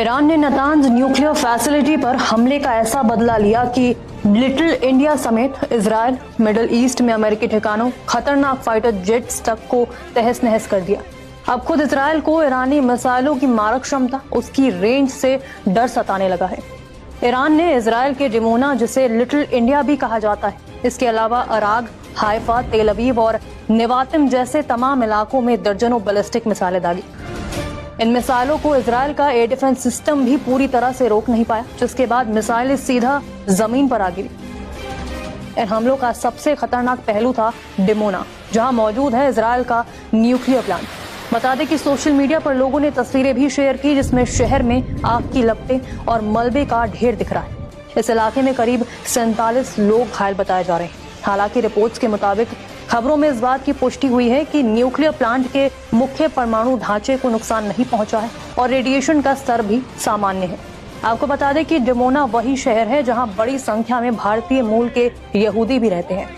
Iran ने नातांज nuclear facility पर हमले का ऐसा बदला लिया कि लिटिल इंडिया समेत इजराइल, मिडिल ईस्ट में अमेरिकी ठिकानों, खतरनाक फाइटर जेट्स तक को तहस नहस कर दिया। अब खुद इजराइल को ईरानी मिसाइलों की मारक क्षमता, उसकी रेंज से डर सताने लगा है। ईरान ने इजराइल के डिमोना, जिसे लिटिल इंडिया भी कहा जाता है, इसके अलावा अराग, हाइफा, तेल अवीव और नेवातिम जैसे तमाम इलाकों में दर्जनों बैलिस्टिक मिसाइलें दागी। इन मिसाइलों को इजराइल का एयर डिफेंस सिस्टम भी पूरी तरह से रोक नहीं पाया, जिसके बाद मिसाइलें सीधा जमीन पर आ गिरी। इन हमलों का सबसे खतरनाक पहलू था डिमोना, जहां मौजूद है इजराइल का न्यूक्लियर प्लांट। बता दें कि सोशल मीडिया पर लोगों ने तस्वीरें भी शेयर की, जिसमें शहर में आग की लपटें और मलबे का ढेर दिख रहा है। इस इलाके में करीब 47 लोग घायल बताए जा रहे हैं। हालांकि रिपोर्ट्स के मुताबिक खबरों में इस बात की पुष्टि हुई है कि न्यूक्लियर प्लांट के मुख्य परमाणु ढांचे को नुकसान नहीं पहुंचा है और रेडिएशन का स्तर भी सामान्य है। आपको बता दें कि डिमोना वही शहर है जहां बड़ी संख्या में भारतीय मूल के यहूदी भी रहते हैं।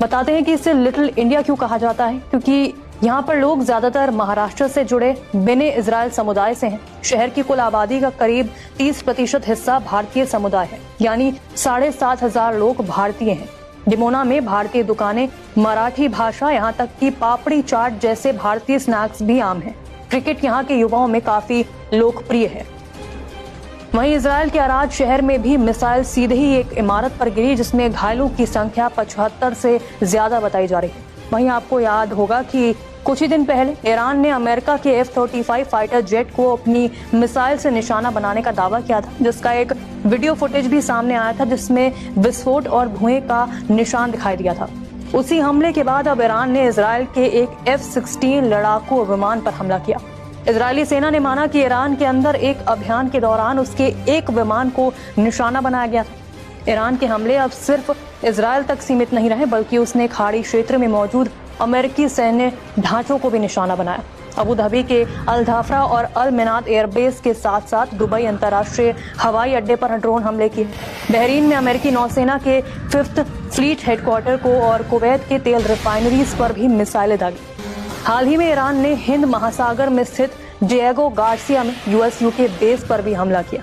बताते हैं कि इसे लिटिल इंडिया क्यों कहा जाता है, क्योंकि यहाँ पर लोग ज्यादातर महाराष्ट्र से जुड़े बेने इजराइल समुदाय से हैं। शहर की कुल आबादी का करीब 30% हिस्सा भारतीय समुदाय है, यानी 7,500 लोग भारतीय हैं। डिमोना में भारतीय दुकानें, मराठी भाषा, यहाँ तक कि पापड़ी चाट जैसे भारतीय स्नैक्स भी आम हैं। क्रिकेट यहाँ के युवाओं में काफी लोकप्रिय है। वहीं इजराइल के अराज शहर में भी मिसाइल सीधे ही एक इमारत पर गिरी, जिसमें घायलों की संख्या 75 से ज्यादा बताई जा रही है। वहीं आपको याद होगा कि कुछ ही दिन पहले ईरान ने अमेरिका के F-35 फाइटर जेट को अपनी मिसाइल से निशाना बनाने का दावा किया था, जिसका एक वीडियो फुटेज भी सामने आया था, जिसमें विस्फोट और धुएं का निशान दिखाई दिया था। उसी हमले के बाद अब ईरान ने इजराइल के एक F-16 लड़ाकू विमान पर हमला किया। इजरायली सेना ने माना कि ईरान के अंदर एक अभियान के दौरान उसके एक विमान को निशाना बनाया गया था। ईरान के हमले अब सिर्फ इजराइल तक सीमित नहीं रहे, बल्कि उसने खाड़ी क्षेत्र में मौजूद अमेरिकी सैन्य ढांचों को भी निशाना बनाया। अबू धाबी के अल धाफरा और अल मिनात एयरबेस के साथ साथ दुबई अंतर्राष्ट्रीय हवाई अड्डे पर ड्रोन हमले किए। बहरीन में अमेरिकी नौसेना के 5th फ्लीट हेडक्वार्टर को और कुवैत के तेल रिफाइनरीज पर भी मिसाइलें दागी। हाल ही में ईरान ने हिंद महासागर में स्थित डिएगो गार्सिया में US-UK बेस पर भी हमला किया।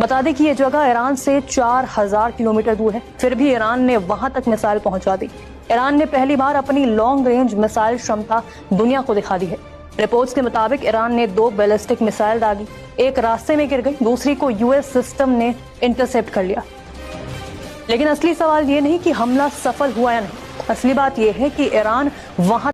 बता दें कि ये जगह ईरान से 4000 किलोमीटर दूर है, फिर भी ईरान ने वहां तक मिसाइल पहुंचा दी। ईरान ने पहली बार अपनी लॉन्ग रेंज मिसाइल क्षमता दुनिया को दिखा दी है। रिपोर्ट्स के मुताबिक ईरान ने 2 बैलिस्टिक मिसाइल दागी, एक रास्ते में गिर गई, दूसरी को US सिस्टम ने इंटरसेप्ट कर लिया। लेकिन असली सवाल ये नहीं कि हमला सफल हुआ या नहीं, असली बात यह है कि ईरान वहां